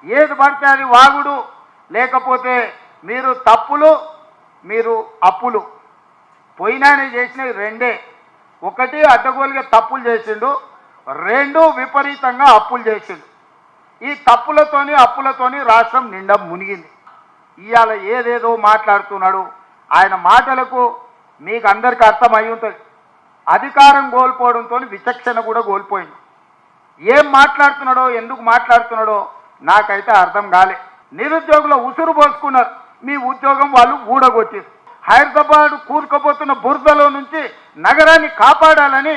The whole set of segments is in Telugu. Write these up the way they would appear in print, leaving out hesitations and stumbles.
ఏది పడితే అది వాగుడు, లేకపోతే మీరు తప్పులు, మీరు అప్పులు. పోయినానే చేసినవి రెండే. ఒకటి అడ్డగోలుగా తప్పులు చేసిండు, రెండు విపరీతంగా అప్పులు చేసిండు. ఈ తప్పులతోని అప్పులతోని రాష్ట్రం నిండా మునిగింది. ఇవాళ ఏదేదో మాట్లాడుతున్నాడు. ఆయన మాటలకు మీకు అందరికీ అర్థమై ఉంటుంది. అధికారం కోల్పోవడంతో విచక్షణ కూడా కోల్పోయింది. ఏం మాట్లాడుతున్నాడో, ఎందుకు మాట్లాడుతున్నాడో నాకైతే అర్థం కాలే. నిరుద్యోగులు ఉసురు పోసుకున్నారు, మీ ఉద్యోగం వాళ్ళు ఊడగొట్టారు. హైదరాబాద్ కూరుకుపోతున్న బురదలో నుంచి నగరాన్ని కాపాడాలని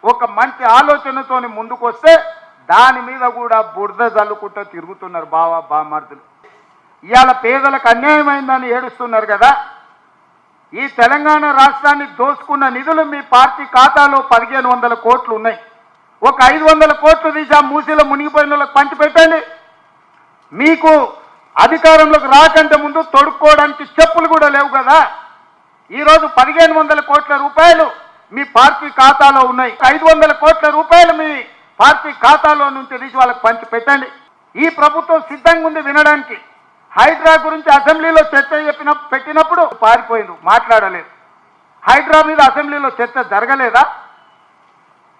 ఒక మంచి ఆలోచనతో ముందుకు వస్తే దాని మీద కూడా బురద జల్లుకుంటూ తిరుగుతున్నారు బామర్దులు. ఇవాళ పేదలకు అన్యాయమైందని ఏడుస్తున్నారు కదా. ఈ తెలంగాణ రాష్ట్రాన్ని దోసుకున్న నిధులు మీ పార్టీ ఖాతాలో 1500 కోట్లు ఉన్నాయి. ఒక 500 కోట్లు తీసి ఆ మూసీలో మునిగిపోయిన వాళ్ళకి పంచిపెట్టండి. మీకు అధికారంలోకి రాకంటే ముందు తొడుక్కోవడానికి చెప్పులు కూడా లేవు కదా. ఈరోజు 1500 కోట్ల రూపాయలు మీ పార్టీ ఖాతాలో ఉన్నాయి. 500 కోట్ల రూపాయలు మీ పార్టీ ఖాతాలో నుంచి తీసి వాళ్ళకి పంచి పెట్టండి. ఈ ప్రభుత్వం సిద్ధంగా ఉంది వినడానికి. హైడ్రా గురించి అసెంబ్లీలో చర్చ పెట్టినప్పుడు పారిపోయింది, మాట్లాడలేదు. హైడ్రా మీద అసెంబ్లీలో చర్చ జరగలేదా?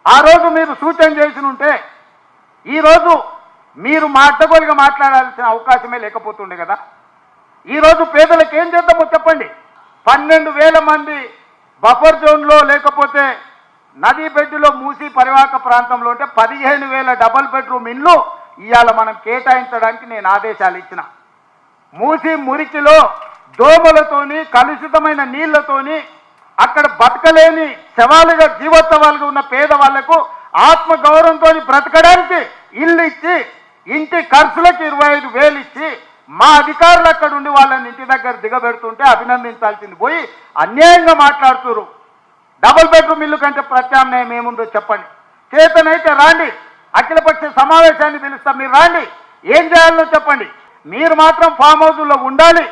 ఆ రోజు మీరు సూచన చేసి ఉంటే ఈరోజు మీరు అడ్డగోలుగా మాట్లాడాల్సిన అవకాశమే లేకపోతుండే కదా. ఈరోజు పేదలకు ఏం చేద్దామో చెప్పండి. 12,000 మంది బఫర్ జోన్లో, లేకపోతే నదీ బెడ్డులో, మూసి పరివాహక ప్రాంతంలో ఉంటే 15,000 డబల్ బెడ్రూమ్ ఇండ్లు ఇవాళ మనం కేటాయించడానికి నేను ఆదేశాలు ఇచ్చిన. మూసి మురికిలో దోమలతోని, కలుషితమైన నీళ్లతోని అక్కడ బతకలేని శవాలుగా, జీవోత్సవాలుగా ఉన్న పేదవాళ్లకు ఆత్మగౌరవంతో బ్రతకడానికి ఇల్లు ఇచ్చి, ఇంటి ఖర్చులకు 25,000 ఇచ్చి, మా అధికారులు అక్కడ ఉండి వాళ్ళని ఇంటి దగ్గర దిగబెడుతుంటే అభినందించాల్సింది పోయి అన్యాయంగా మాట్లాడుతున్నారు. డబుల్ బెడ్రూమ్ ఇల్లు కంటే ప్రత్యామ్నాయం ఏముందో చెప్పండి. చేతనైతే రాండి, అఖిలపక్ష సమావేశాన్ని పిలుస్తాం, మీరు రాండి, ఏం చేయాలో చెప్పండి. మీరు మాత్రం ఫామ్ హౌస్లో ఉండాలి.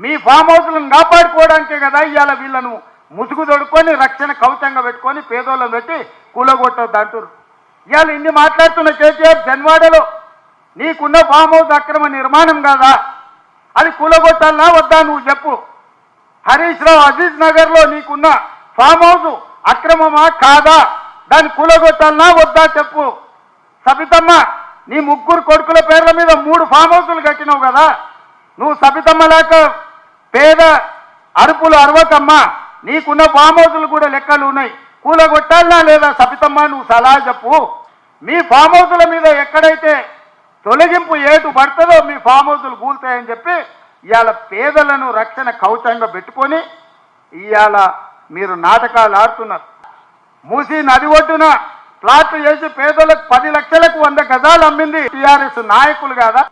మీ ఫామ్ హౌస్లను కాపాడుకోవడానికే కదా ఇవాళ వీళ్ళను ముసుగు తొడుక్కొని రక్షణ కవచంగా పెట్టుకొని పేదోళ్ళని పెట్టి కూలగొట్టొద్దు అంటారు. ఇవాళ ఇన్ని మాట్లాడుతున్న కేసీఆర్ జన్వాడలో నీకున్న ఫామ్ హౌస్ అక్రమ నిర్మాణం కాదా, అది కూలగొట్టాలనా వద్దా నువ్వు చెప్పు. హరీష్ రావు అజీజ్ నగర్లో నీకున్న ఫామ్ హౌస్ అక్రమమా కాదా, దాన్ని కూలగొట్టాలనా వద్దా చెప్పు. సబితమ్మ, నీ 3 కొడుకుల పేర్ల మీద 3 ఫామ్ హౌసులు కట్టినావు కదా. నువ్వు సబితమ్మ లేక పేద అరుపులు అరవకమ్మా, నీకున్న ఫామ్ హౌసులు కూడా లెక్కలు ఉన్నాయి. కూలగొట్టాలనా లేదా సబితమ్మ, నువ్వు సలహా చెప్పు. మీ ఫామ్ హౌసుల మీద ఎక్కడైతే తొలగింపు ఏటు పడుతుందో మీ ఫామ్ హౌసులు కూలుతాయని చెప్పి ఇవాళ పేదలను రక్షణ కవచంగా పెట్టుకొని ఇవాళ మీరు నాటకాలు ఆడుతున్నారు. మూసి నది ఒడ్డున ప్లాట్లు చేసి పేదలకు 10 లక్షలకు 100 గజాలు అమ్మింది టీఆర్ఎస్ నాయకులు కాదా?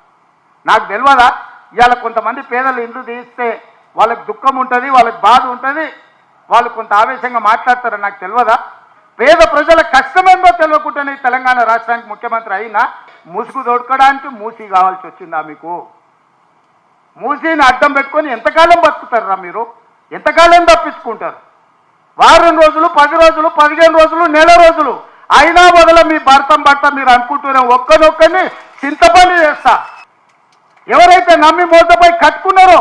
నాకు తెలియదా? ఇవాళ కొంతమంది పేదలు ఇల్లు తీస్తే వాళ్ళకి దుఃఖం ఉంటుంది, వాళ్ళకి బాధ ఉంటుంది, వాళ్ళు కొంత ఆవేశంగా మాట్లాడతారని నాకు తెలియదా? పేద ప్రజల కష్టమేందో తెలియకుండానే తెలంగాణ రాష్ట్రానికి ముఖ్యమంత్రి అయినా ముసుగు దొరకడానికి మూసి కావాల్సి వచ్చిందా మీకు? మూసిని అడ్డం పెట్టుకొని ఎంతకాలం బతుకుతారా మీరు? ఎంతకాలం తప్పించుకుంటారు? వారం రోజులు, 10 రోజులు, 15 రోజులు, నెల రోజులు అయినా వదల మీ భర్త మీరు అనుకుంటూనే ఒక్కనొక్కని చింతపని చేస్తా. ఎవరైతే నమ్మి మోసపై కట్టుకున్నారో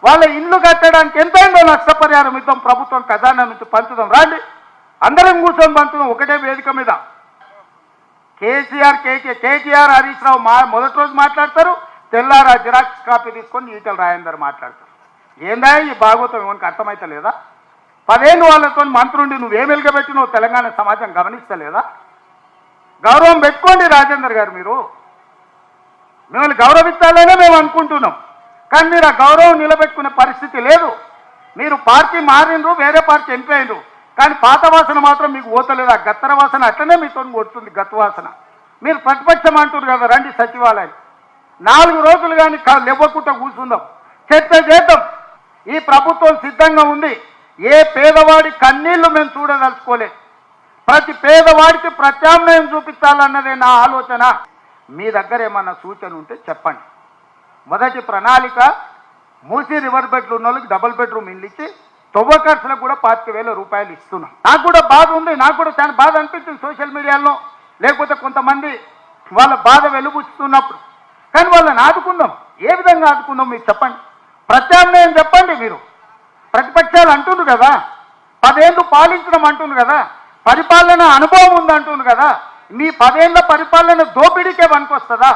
వాళ్ళ ఇల్లు కట్టడానికి ఎంతైందో నష్టపరిహారం ఇద్దాం, ప్రభుత్వం ఖజానా నుంచి పంచుదాం. రాండి, అందరం కూర్చొని పంచుదాం ఒకటే వేదిక మీద. కేటీఆర్ హరీష్ రావు మొదటి రోజు మాట్లాడతారు, తెల్లారా జిరాక్స్ కాపీ తీసుకొని ఈటల రాజేందర్ మాట్లాడతారు. ఏందా ఈ భాగవతం ఏమనికి అర్థమైతే లేదా? 10 ఏళ్ళు వాళ్ళతో మంత్రుండి నువ్వేం వెలుగబెట్టినో తెలంగాణ సమాజం గమనిస్తలేదా? గౌరవం పెట్టుకోండి రాజేందర్ గారు. మీరు మిమ్మల్ని గౌరవించాలనే మేము అనుకుంటున్నాం, కానీ మీరు ఆ గౌరవం నిలబెట్టుకునే పరిస్థితి లేదు. మీరు పార్టీ మారిండ్రు, వేరే పార్టీ ఎంపైండ్రు, కానీ పాత వాసన మాత్రం మీకు పోతలేదు. ఆ గత్తర వాసన అట్లనే మీతో కొడుతుంది, గత్తు వాసన. మీరు ప్రతిపక్షం అంటారు కదా, రండి సచివాలయం 4 రోజులు కానీ లేవకుండా కూర్చుందాం, చర్చ చేద్దాం. ఈ ప్రభుత్వం సిద్ధంగా ఉంది. ఏ పేదవాడి కన్నీళ్లు మేము చూడదలుచుకోలేదు. ప్రతి పేదవాడికి ప్రత్యామ్నాయం చూపించాలన్నదే నా ఆలోచన. మీ దగ్గర ఏమన్నా సూచన ఉంటే చెప్పండి. మొదటి ప్రణాళిక మూసీ రివర్ బెడ్లు ఉన్న వాళ్ళకి డబుల్ బెడ్రూమ్ ఇల్లు ఇచ్చి తొవ్వ ఖర్చులకు కూడా 25,000 రూపాయలు ఇస్తున్నాం. నాకు కూడా బాధ ఉంది, నాకు కూడా చాలా బాధ అనిపించింది సోషల్ మీడియాలో, లేకపోతే కొంతమంది వాళ్ళ బాధ వెలుబుచ్చుతున్నప్పుడు. కానీ వాళ్ళని ఆదుకుందాం. ఏ విధంగా ఆదుకుందాం మీరు చెప్పండి. ప్రత్యామ్నాయం చెప్పండి. మీరు ప్రతిపక్షాలు అంటుండ్రు కదా, 10 ఏళ్ళు పాలించడం అంటుండ్రు కదా, పరిపాలన అనుభవం ఉందంటుండ్రు కదా, మీ 10 ఏళ్ల పరిపాలన దోపిడీకే పనికొస్తుందా?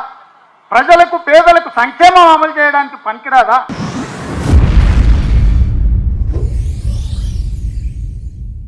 ప్రజలకు పేదలకు సంక్షేమం అమలు చేయడానికి పనికిరాదా?